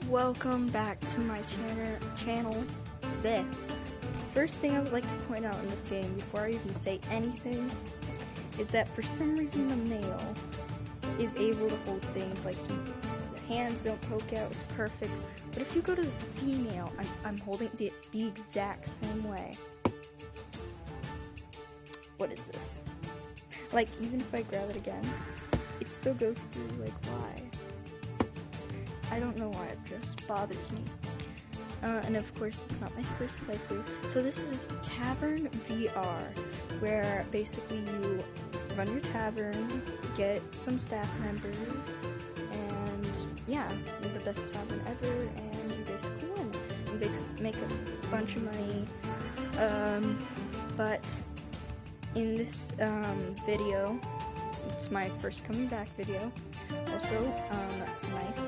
Welcome back to my channel. There. First thing I would like to point out in this game, before I even say anything, is that for some reason the male is able to hold things like the hands don't poke out. It's perfect. But if you go to the female, I'm holding the exact same way. What is this? Like, even if I grab it again, it still goes through. Like, why? I don't know why, it just bothers me. And of course, it's not my first playthrough. So this is Tavern VR, where basically you run your tavern, get some staff members, and yeah, you're the best tavern ever, and you basically win. You make a bunch of money, but in this video, it's my first coming back video. Also, knife.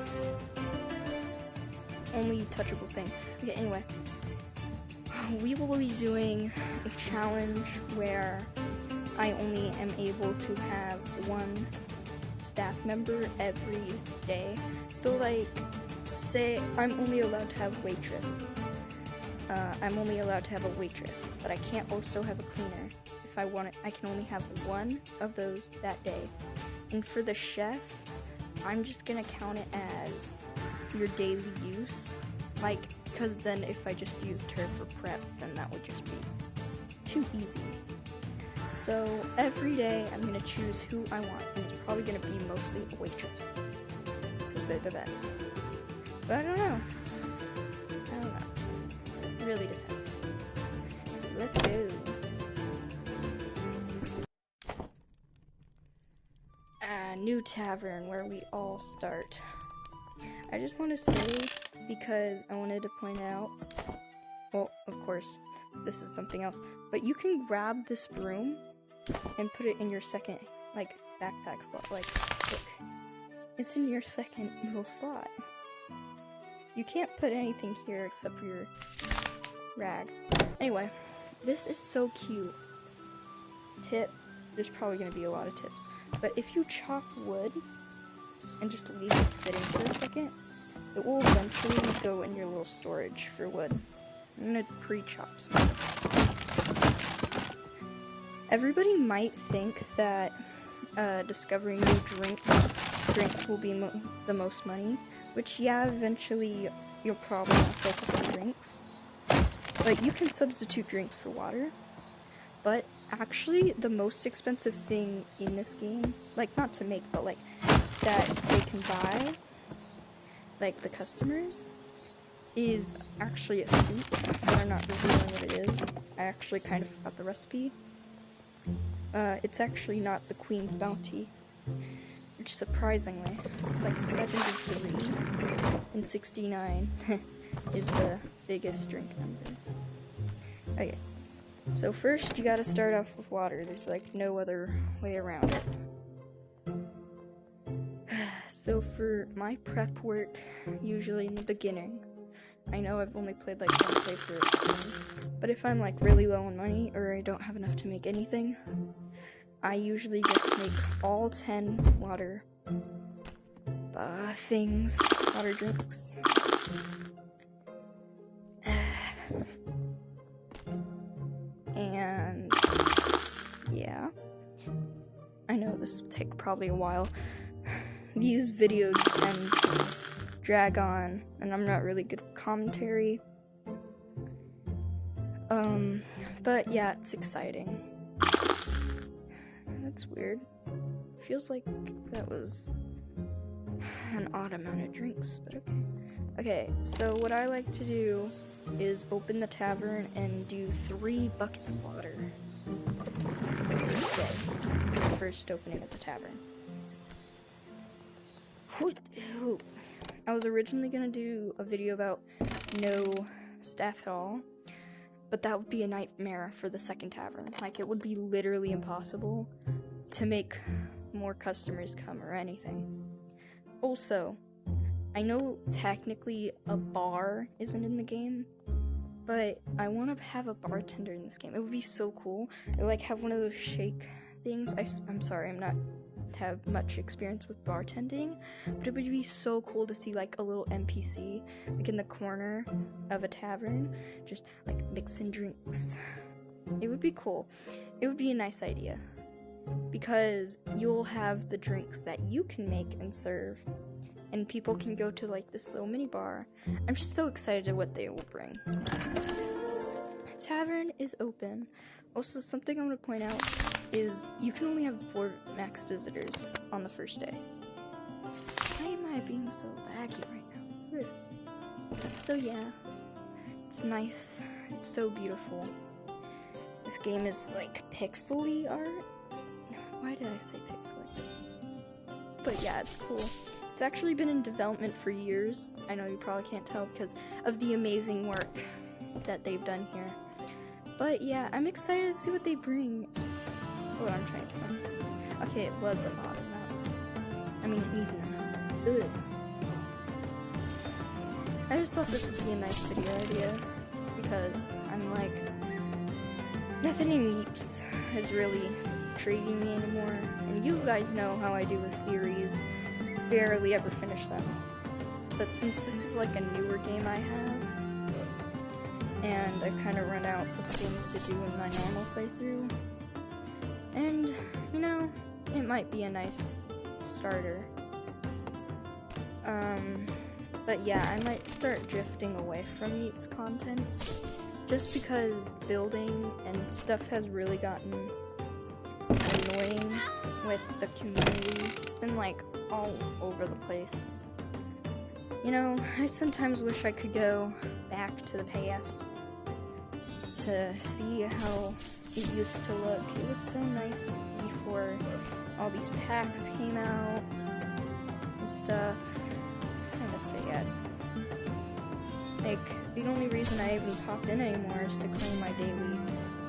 Only touchable thing. Okay, anyway. We will be doing a challenge where I only am able to have one staff member every day. So, like, say I'm only allowed to have waitress. I'm only allowed to have a waitress, but I can't also have a cleaner. If I want it, I can only have one of those that day. And for the chef, I'm just gonna count it as your daily use, like, because then if I just used her for prep, then that would just be too easy. So every day I'm gonna choose who I want, and it's probably gonna be mostly a waitress, because they're the best. But I don't know. It really depends. Let's go. New tavern where we all start. I just want to say, because I wanted to point out, well, of course, this is something else, but you can grab this broom and put it in your second, like, backpack slot. Like, look, it's in your second little slot. You can't put anything here except for your rag. Anyway, this is so cute. Tip, there's probably going to be a lot of tips. But if you chop wood and just leave it sitting for a second, it will eventually go in your little storage for wood. I'm gonna pre-chop some. Everybody might think that discovering new drinks will be the most money, which, yeah, eventually you'll probably want to focus on drinks. But you can substitute drinks for water. But actually, the most expensive thing in this game, like, not to make, but like, that they can buy, like, the customers, is actually a soup, but I'm not revealing what it is. I actually kind of forgot the recipe. It's actually not the Queen's Bounty, which, surprisingly, it's like 73, and 69 is the biggest drink number. Okay. So first, you gotta start off with water. There's, like, no other way around it. So for my prep work, usually in the beginning, I know I've only played, like, one playthrough, but if I'm, like, really low on money, or I don't have enough to make anything, I usually just make all 10 water water drinks. And yeah, I know this will take probably a while. These videos tend to drag on, and I'm not really good with commentary. But yeah, it's exciting. That's weird. Feels like that was an odd amount of drinks, but okay. Okay, so what I like to do is open the tavern and do 3 buckets of water for the first day, the first opening of the tavern. I was originally gonna do a video about no staff at all, but that would be a nightmare for the second tavern. Like, it would be literally impossible to make more customers come or anything. Also, I know technically a bar isn't in the game, but I want to have a bartender in this game. It would be so cool. Or, like, have one of those shake things. I'm sorry, I'm not have much experience with bartending, but it would be so cool to see like a little NPC like in the corner of a tavern, just like mixing drinks. It would be cool. It would be a nice idea, because you'll have the drinks that you can make and serve, and people can go to like this little mini bar. I'm just so excited at what they will bring. Tavern is open. Also, something I want to point out is you can only have 4 max visitors on the first day. Why am I being so laggy right now? Ugh. So yeah, it's nice. It's so beautiful. This game is like pixely art. Why did I say pixely? But yeah, it's cool. It's actually been in development for years. I know you probably can't tell because of the amazing work that they've done here. But yeah, I'm excited to see what they bring. Oh, I'm trying to count. Okay, it was an odd amount. I mean, an even amount. Ugh. I just thought this would be a nice video idea, because I'm like, nothing in Yeeps is really intriguing me anymore. And you guys know how I do with series. Barely ever finish them. But since this is like a newer game I have, and I've kind of run out of things to do in my normal playthrough, and, you know, it might be a nice starter. But yeah, I might start drifting away from Yeeps content, just because building and stuff has really gotten annoying with the community. It's been like all over the place. You know, I sometimes wish I could go back to the past to see how it used to look. It was so nice before all these packs came out and stuff. It's kind of sad. Like, the only reason I even pop in anymore is to claim my daily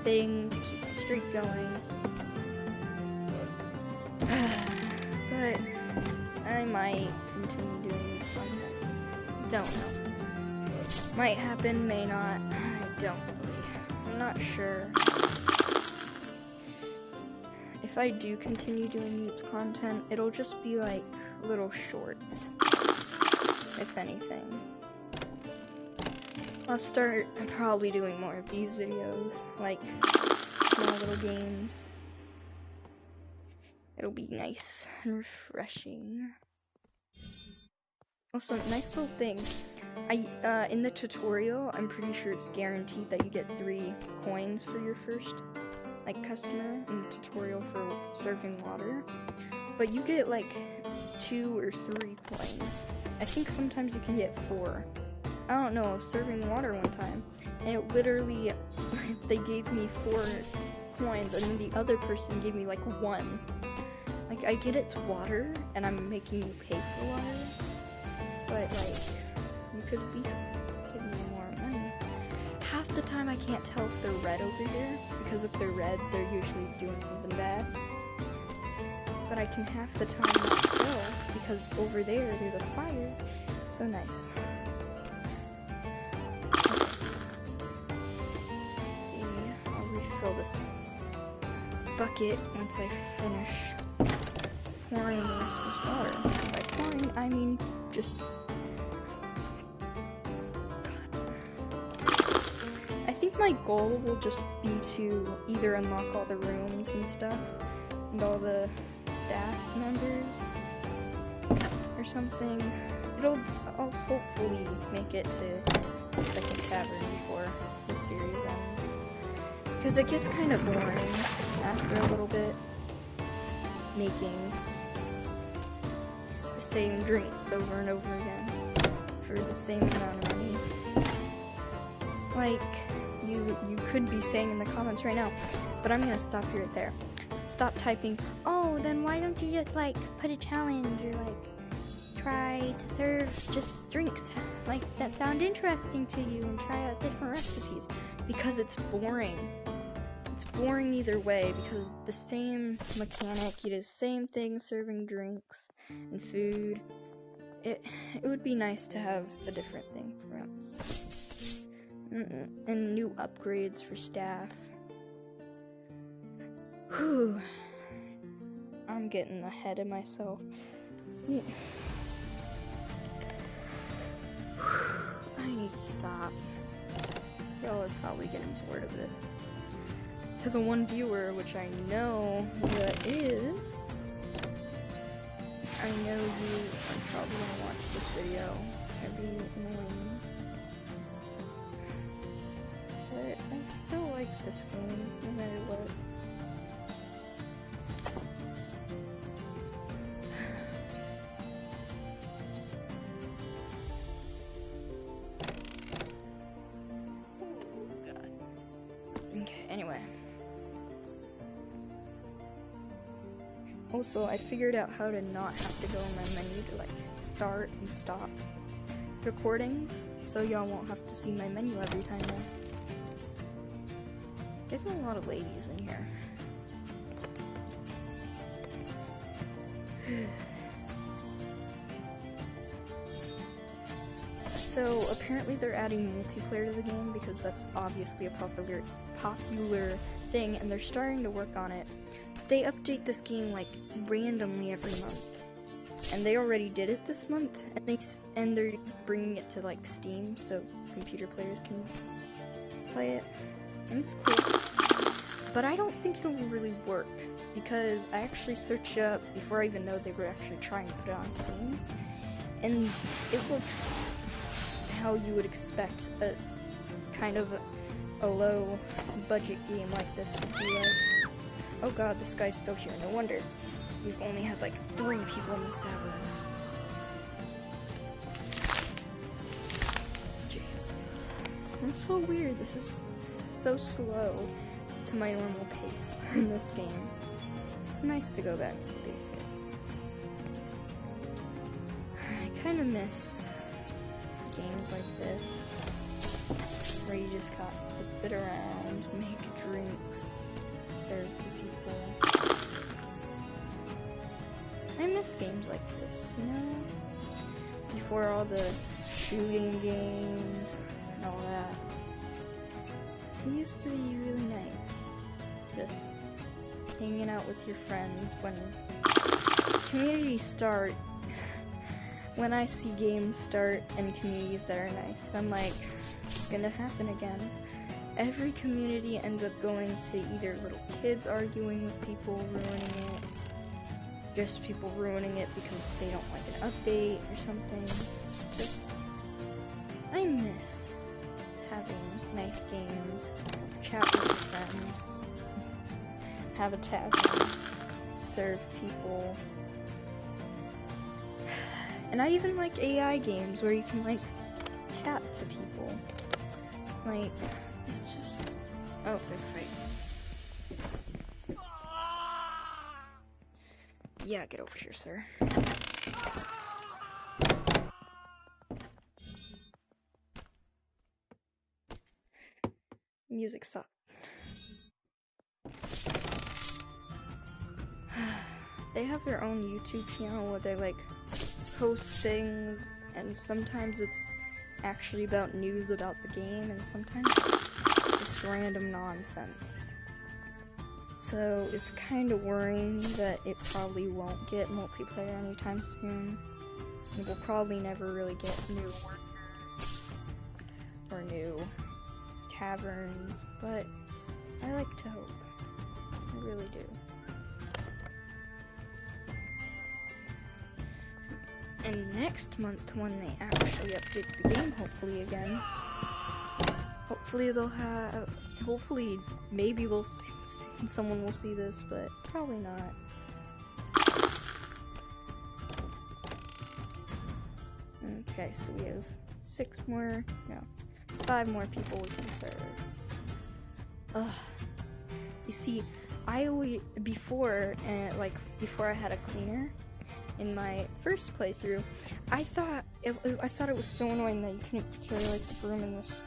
thing, to keep my streak going. But I might continue doing these content. Don't know. Might happen, may not. I don't really. I'm not sure. If I do continue doing Yeeps content, it'll just be like little shorts, if anything. I'll start probably doing more of these videos, like small little games. It'll be nice and refreshing. Also, nice little thing. In the tutorial, I'm pretty sure it's guaranteed that you get 3 coins for your first, like, customer in the tutorial for serving water. But you get, like, 2 or 3 coins. I think sometimes you can get 4. I don't know, serving water one time, and it literally, they gave me 4 coins, and then the other person gave me, like, 1. Like, I get it's water, and I'm making you pay for water, but, like, you could at least give me more money. Half the time I can't tell if they're red over here, because if they're red, they're usually doing something bad. But I can half the time not tell, because over there, there's a fire. So nice. Let's see, I'll refill this bucket once I finish pouring the rest of this water. By pouring, I mean just... I think my goal will just be to either unlock all the rooms and stuff, and all the staff members, or something. I'll hopefully make it to the second tavern before the series ends, because it gets kind of boring after a little bit, making the same drinks over and over again for the same amount of money. Like, you could be saying in the comments right now, but I'm gonna stop you right there. Stop typing, oh, then why don't you just, like, put a challenge, or, like, try to serve just drinks, like, that sound interesting to you, and try out different recipes, because it's boring. It's boring either way, because the same mechanic, you do the same thing, serving drinks and food. It would be nice to have a different thing for once. And new upgrades for staff. Whew. I'm getting ahead of myself. Yeah. I need to stop. Y'all are probably getting bored of this. To the one viewer, which I know that is, I know you are probably gonna watch this video. It'd be annoying. But I still like this game, no matter what. Okay, anyway. Also, I figured out how to not have to go in my menu to like start and stop recordings, so y'all won't have to see my menu every time now. Getting a lot of ladies in here. So apparently they're adding multiplayer to the game because that's obviously a popular thing, and they're starting to work on it. They update this game like randomly every month, and they already did it this month, and they're bringing it to like Steam so computer players can play it, and it's cool. But I don't think it'll really work because I actually searched up before I even know they were actually trying to put it on Steam, and it looks how you would expect a kind of a low budget game like this would be like. Oh god, this guy's still here, no wonder. We've only had like 3 people in this tavern. Jeez. It's so weird, this is so slow to my normal pace in this game. It's nice to go back to the basics. I kinda miss games like this, where you just got to sit around, make drinks, serve to people. I miss games like this, you know? Before all the shooting games and all that. It used to be really nice. Just hanging out with your friends when communities start. When I see games start and communities that are nice, I'm like, it's gonna happen again. Every community ends up going to either little kids arguing with people ruining it, just people ruining it because they don't like an update or something. It's just, I miss having nice games, chat with your friends, have a tavern, serve people. And I even like AI games where you can like chat to people. Like, it's just, oh, they're fighting. Yeah, get over here, sir. Music stop. They have their own YouTube channel where they like post things, and sometimes it's actually about news about the game, and sometimes it's just random nonsense. So it's kind of worrying that it probably won't get multiplayer anytime soon. And we'll probably never really get new workers or new taverns, but I like to hope. I really do. And next month, when they actually update the game, hopefully again, hopefully maybe someone will see this, but probably not. Okay, so we have 5 more people we can serve. You see, before I had a cleaner, in my first playthrough, I thought it was so annoying that you couldn't carry like the broom in this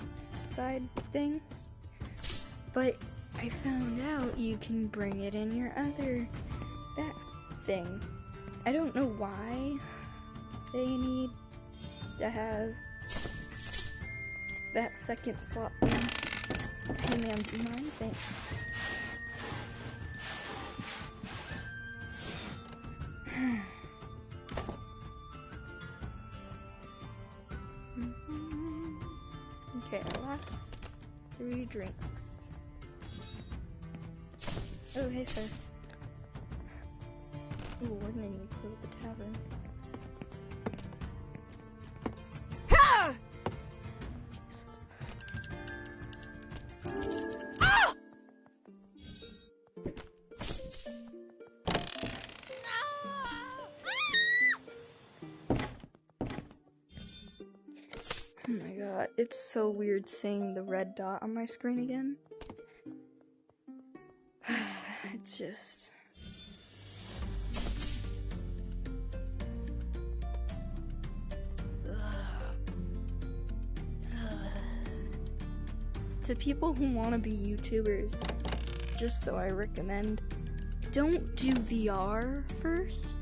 side thing, but I found out you can bring it in your other back thing. I don't know why they need to have that second slot thing. Hey man, do you mind? Thanks. Okay, our last 3 drinks. Oh, hey, sir. Ooh, we're gonna need to close the tavern. Oh my god, it's so weird seeing the red dot on my screen again. It's just... To people who want to be YouTubers, just so I recommend, don't do VR first.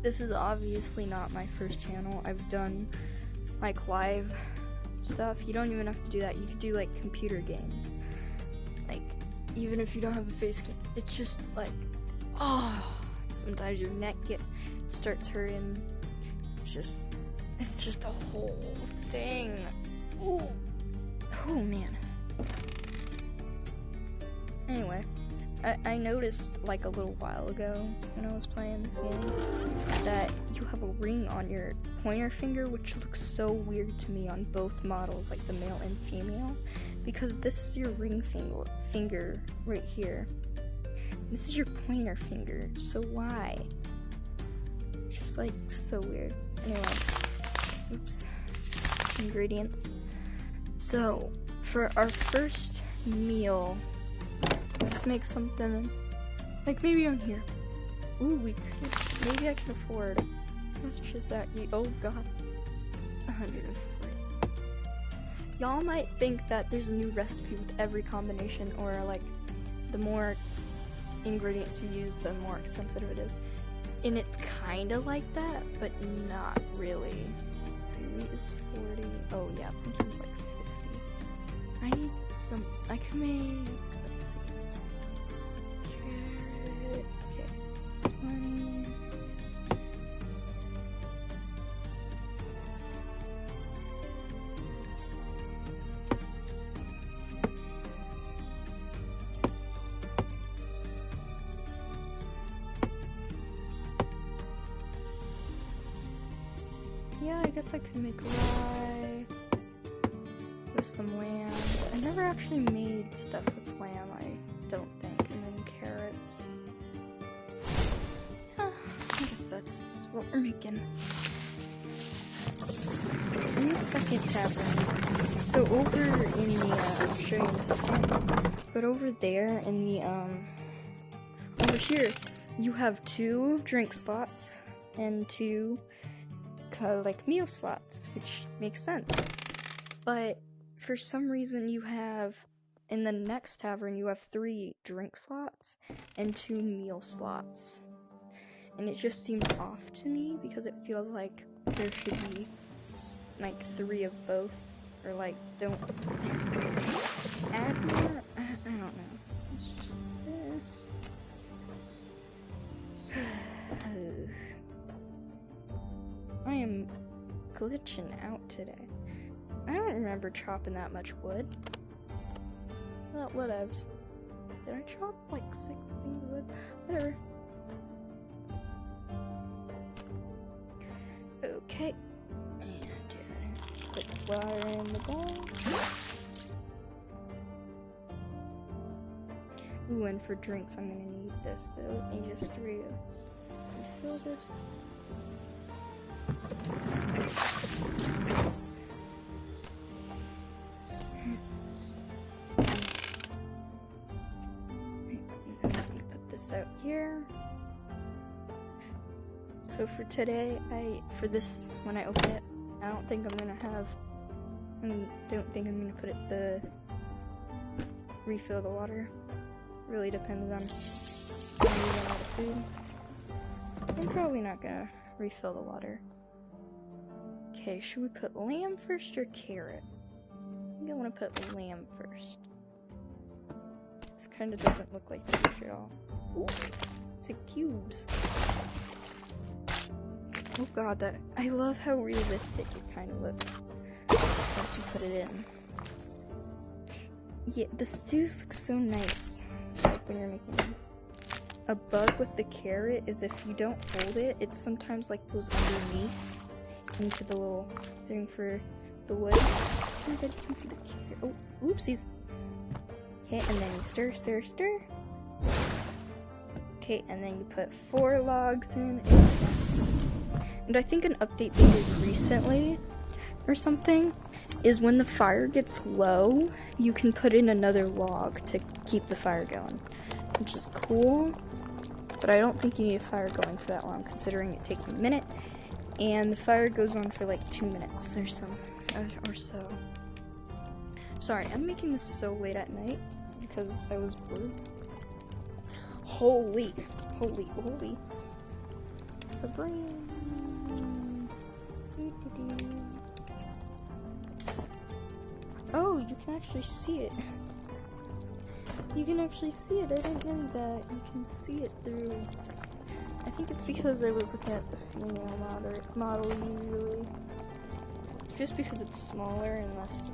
This is obviously not my first channel. I've done like live stuff. You don't even have to do that. You could do like computer games. Like, even if you don't have a face cam, it's just like, oh, sometimes your neck starts hurting. It's just a whole thing. Ooh. Oh man. Anyway, I noticed like a little while ago when I was playing this game that you have a ring on your pointer finger, which looks so weird to me on both models, like the male and female, because this is your ring finger right here. This is your pointer finger, so why? It's just like so weird. Anyway, oops. Ingredients. So, for our first meal, let's make something like maybe on here. Ooh, maybe I can afford. How much is that? Oh god, 140. Y'all might think that there's a new recipe with every combination, or like the more ingredients you use, the more expensive it is. And it's kind of like that, but not really. So wheat is 40. Oh yeah, pumpkin's like 50. I need some. I can make. Let's see. Carrot. Okay. 20. Yeah, I guess I could make rye with some lamb. I never actually made stuff with lamb, I don't think. And then carrots. Yeah, I guess that's what we're making. In the second tavern, so over in the, I'll show you in a second, but over there in the, over here, you have 2 drink slots and 2 like meal slots, which makes sense. But for some reason you have, in the next tavern, you have 3 drink slots and 2 meal slots. And it just seemed off to me because it feels like there should be like 3 of both, or like don't add more. I don't know. It's just, I am glitching out today. I don't remember chopping that much wood. Well, whatevs. Did I chop like 6 things of wood? Whatever. Okay. And put water in the bowl. Ooh, and for drinks I'm gonna need this, so let me just refill this. Put this out here. So for today, for this, when I open it, I don't think I'm gonna put it the refill the water. Really depends on when we run out of food. I'm probably not gonna refill the water. Okay, should we put lamb first or carrot? I think I want to put lamb first. This kind of doesn't look like the fish at all. Ooh, it's a cubes. Oh god, I love how realistic it kind of looks once you put it in. Yeah, the stews look so nice, like when you're making them. A bug with the carrot is if you don't hold it, it sometimes like goes underneath into the little thing for the wood. Oh my god, you can see the carrot. Oh, oopsies. Okay, and then you stir, stir, stir. Okay, and then you put 4 logs in. And I think an update they did recently or something is when the fire gets low, you can put in another log to keep the fire going, which is cool. But I don't think you need a fire going for that long, considering it takes a minute, and the fire goes on for like 2 minutes or so. Sorry, I'm making this so late at night because I was bored. Holy. The brain. Oh, you can actually see it. You can actually see it. I didn't know that. You can see it through. I think it's because I was looking at the female model usually. It's just because it's smaller and less.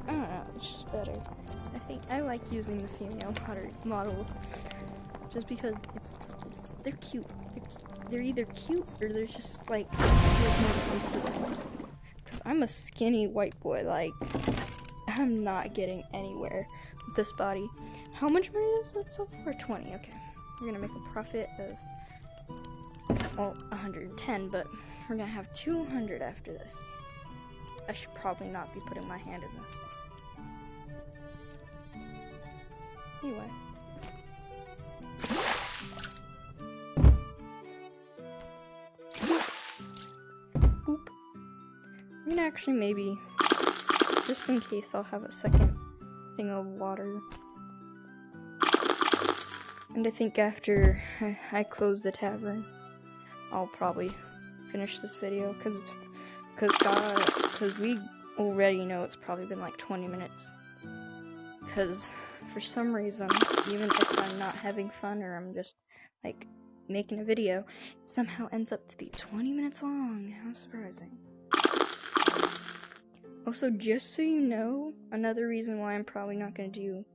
I don't know. It's just better. I think I like using the female models just because they're cute. They're either cute or they're just like because I'm a skinny white boy. Like I'm not getting anywhere with this body. How much money is it so far? 20. Okay, we're gonna make a profit of 110, but we're gonna have 200 after this. I should probably not be putting my hand in this. Anyway. Boop. I'm gonna actually maybe, just in case, I'll have a second thing of water. And I think after I close the tavern, I'll probably finish this video, cause we already know it's probably been like 20 minutes. Cause for some reason, even if I'm not having fun or I'm just like making a video, it somehow ends up to be 20 minutes long. How surprising. Also, just so you know, another reason why I'm probably not gonna do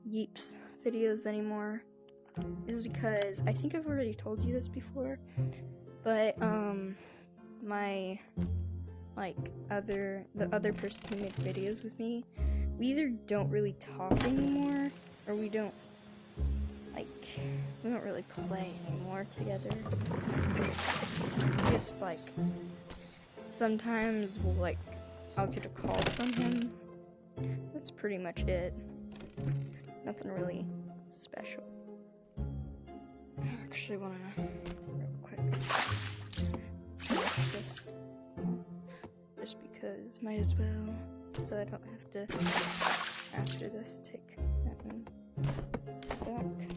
Yeeps videos another is because I think I've already told you this before, but my the other person who made videos with me, we either don't really talk anymore or we don't really play anymore together. Just like sometimes I'll get a call from him. That's pretty much it. Nothing really special. I actually wanna real quick finish this. Just because might as well, so I don't have to after this take that one back.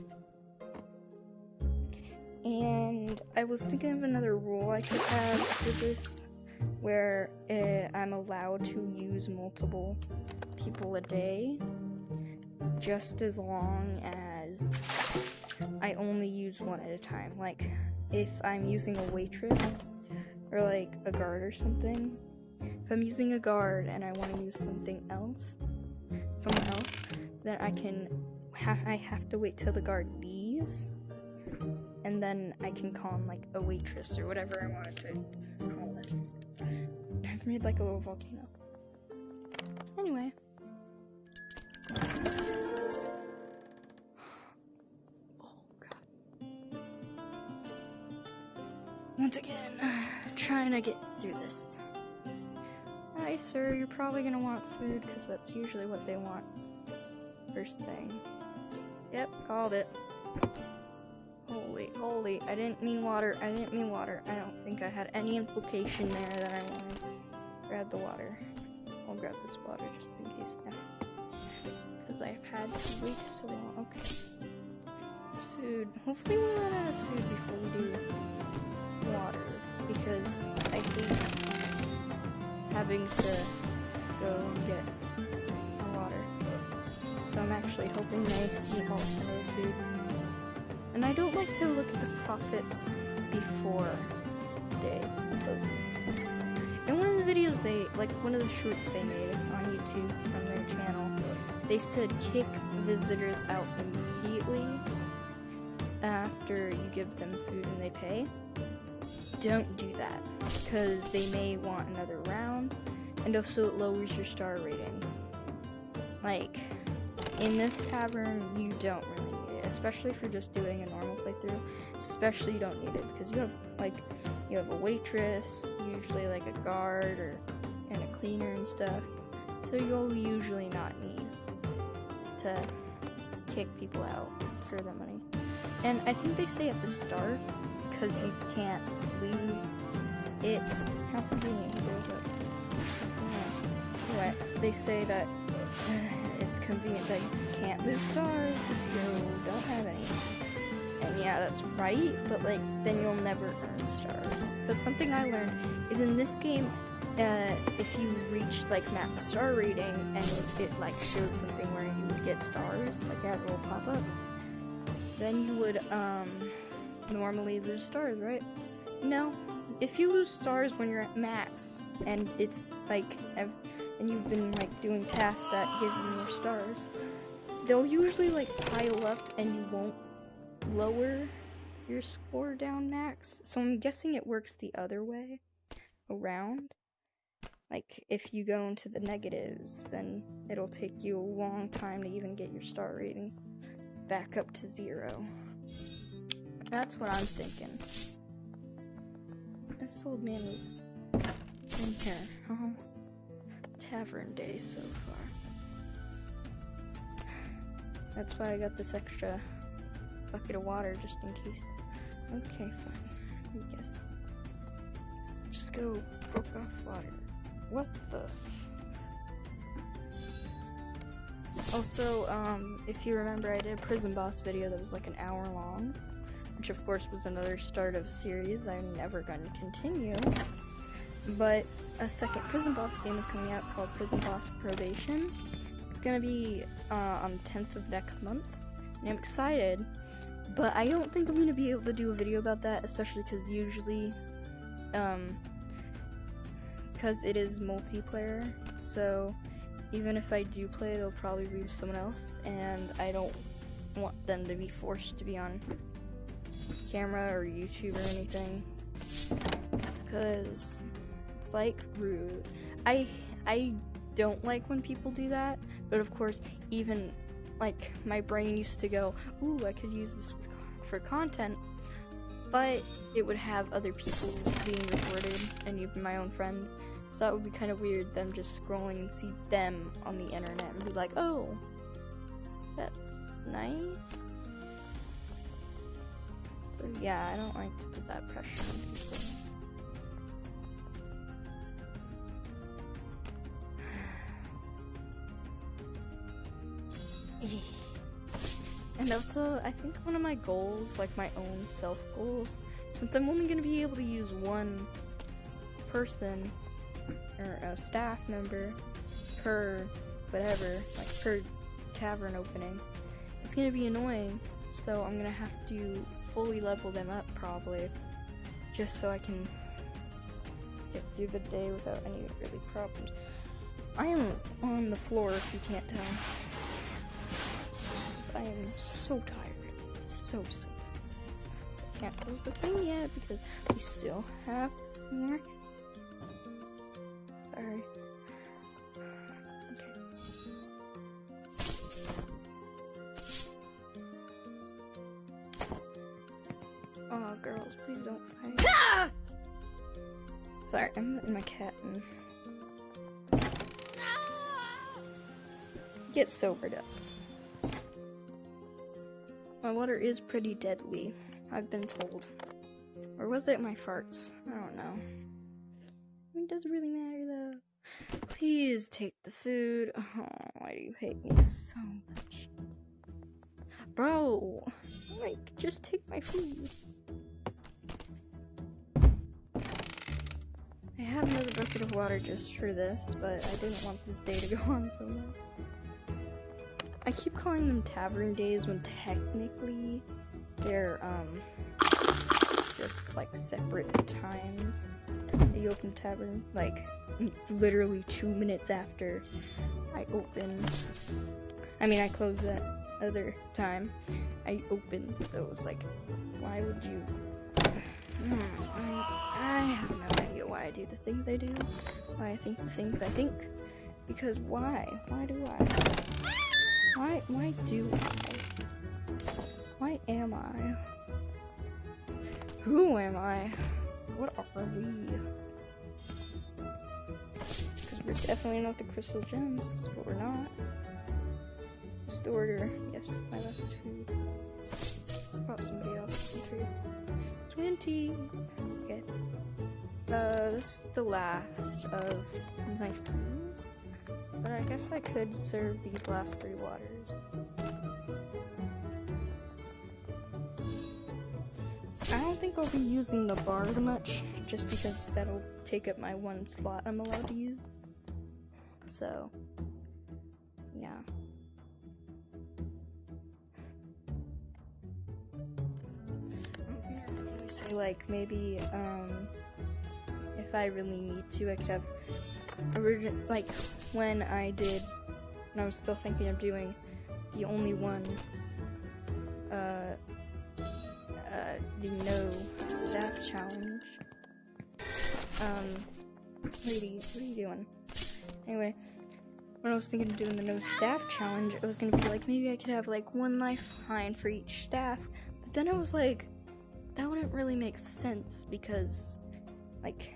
And I was thinking of another rule I could have with this, where I'm allowed to use multiple people a day, just as long as I only use one at a time. Like, if I'm using a waitress, or like a guard or something, if I'm using a guard and I want to use someone else, then I have to wait till the guard leaves, and then I can call him like a waitress or whatever I wanted to call it. I've made like a little volcano. Anyway. Oh god. Once again, trying to get through this. Hi sir, you're probably gonna want food because that's usually what they want first thing. Yep, called it. Holy, I didn't mean water. I don't think I had any implication there that I wanted to grab the water. I'll grab this water just in case now. Because I've had to wait so long. Okay. It's food. Hopefully we'll run out of food before we do water. Because I hate having to go and get water. So I'm actually hoping they eat all of food. And I don't like to look at the profits before day poses. In one of the videos one of the shorts they made on YouTube from their channel, they said kick visitors out immediately after you give them food and they pay. Don't do that, because they may want another round, and also it lowers your star rating. Like, in this tavern, you don't really need it, especially if you're just doing a normal playthrough. Especially you don't need it, because you have a waitress, usually like a guard and a cleaner and stuff, so you'll usually not need to kick people out for the money. And I think they say at the start, because you can't lose it. How convenient. Anyway, they say that it's convenient that you can't lose stars if you don't have any. And yeah, that's right, but like, then you'll never earn stars. But something I learned is in this game, if you reach like max star rating and it like shows something where you would get stars, like it has a little pop-up, then you would normally lose stars, right? No, if you lose stars when you're at max and it's like and you've been like doing tasks that give you more stars, they'll usually like pile up and you won't lower your score down max. So I'm guessing it works the other way around. Like, if you go into the negatives, then it'll take you a long time to even get your star rating back up to 0. That's what I'm thinking. This old man was in here. Oh, tavern day so far. That's why I got this extra bucket of water, just in case. Okay, fine. I guess. Let's just go broke off water. What the Also, if you remember, I did a prison boss video that was like an hour long, which of course was another start of a series I'm never going to continue. But a second prison boss game is coming out called Prison Boss Probation. It's gonna be on the 10th of next month, and I'm excited. But I don't think I'm gonna be able to do a video about that, especially because usually, because it is multiplayer, so even if I do play, they'll probably be with someone else, and I don't want them to be forced to be on camera or YouTube or anything, because it's like rude. I don't like when people do that, but of course, even like my brain used to go, ooh, I could use this for content, but it would have other people being recorded and even my own friends, so that would be kind of weird, them just scrolling and see them on the internet and be like, oh, that's nice. So yeah, I don't like to put that pressure on people. And also, I think one of my goals, like my own self goals, since I'm only going to be able to use one person or a staff member per whatever, like per tavern opening, it's going to be annoying, so I'm going to have to fully level them up probably, just so I can get through the day without any really problems. I am on the floor if you can't tell. I am so tired, so sick. I can't close the thing yet because we still have more. Sorry. Okay. Oh, girls, please don't fight. Ah! Sorry, I'm letting my cat and get sobered up. My water is pretty deadly, I've been told. Or was it my farts? I don't know. It doesn't really matter though. Please take the food. Oh, why do you hate me so much? Bro! Like, just take my food. I have another bucket of water just for this, but I didn't want this day to go on so long. I keep calling them tavern days when technically they're just like separate times that you open the tavern. Like literally 2 minutes after I closed that other time. I opened, so it was like, why would you? I have no idea why I do the things I do. Why I think the things I think. Because why? Why do I? Why do I? Why am I? Who am I? What are we? Because we're definitely not the crystal gems. That's what we're not. Just order. Yes, my last food. Oh, somebody else can trade. 20. Okay. This is the last of my food. But I guess I could serve these last 3 waters. I don't think I'll be using the bard much, just because that'll take up my 1 slot I'm allowed to use. So, yeah. Say like maybe if I really need to, I could have like when I was still thinking of doing the only one the no staff challenge. Lady, what are you doing? Anyway, when I was thinking of doing the no staff challenge, it was gonna be like maybe I could have like 1 lifeline for each staff, but then I was like, that wouldn't really make sense because like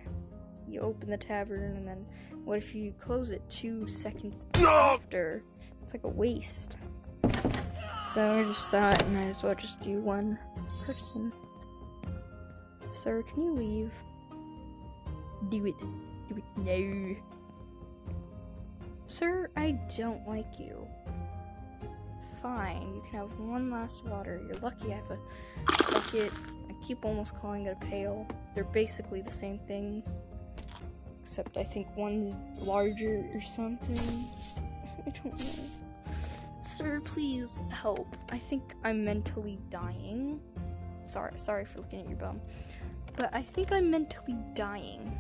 you open the tavern and then what if you close it 2 seconds after? It's like a waste. So I just thought I might as well just do 1 person. Sir, can you leave? Do it. Do it now. Sir, I don't like you. Fine, you can have 1 last water. You're lucky I have a bucket. I keep almost calling it a pail. They're basically the same things. Except I think one's larger or something. I don't know. Sir, please help. I think I'm mentally dying. Sorry for looking at your bum. But I think I'm mentally dying.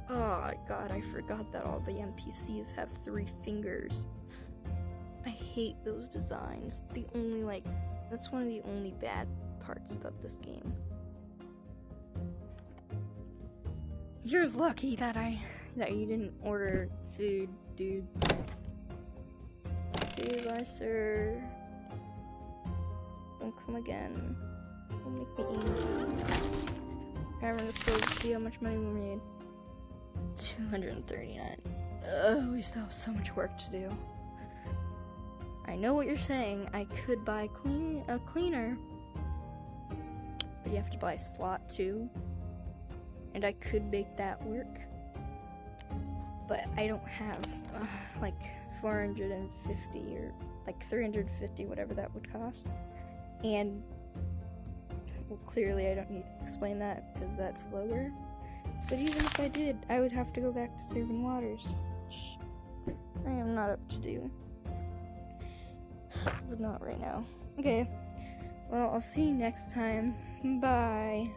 Oh god, I forgot that all the NPCs have 3 fingers. I hate those designs. That's one of the only bad parts about this game. You're lucky that you didn't order food, dude. Goodbye, sir. Don't come again. Don't make me angry. Having to still see how much money we made. 239. Oh, we still have so much work to do. I know what you're saying. I could buy a cleaner, but you have to buy a slot too. And I could make that work, but I don't have like 450 or like 350, whatever that would cost. And well, clearly I don't need to explain that because that's lower. But even if I did, I would have to go back to serving waters, which I am not up to do. But not right now. Okay, well, I'll see you next time. Bye.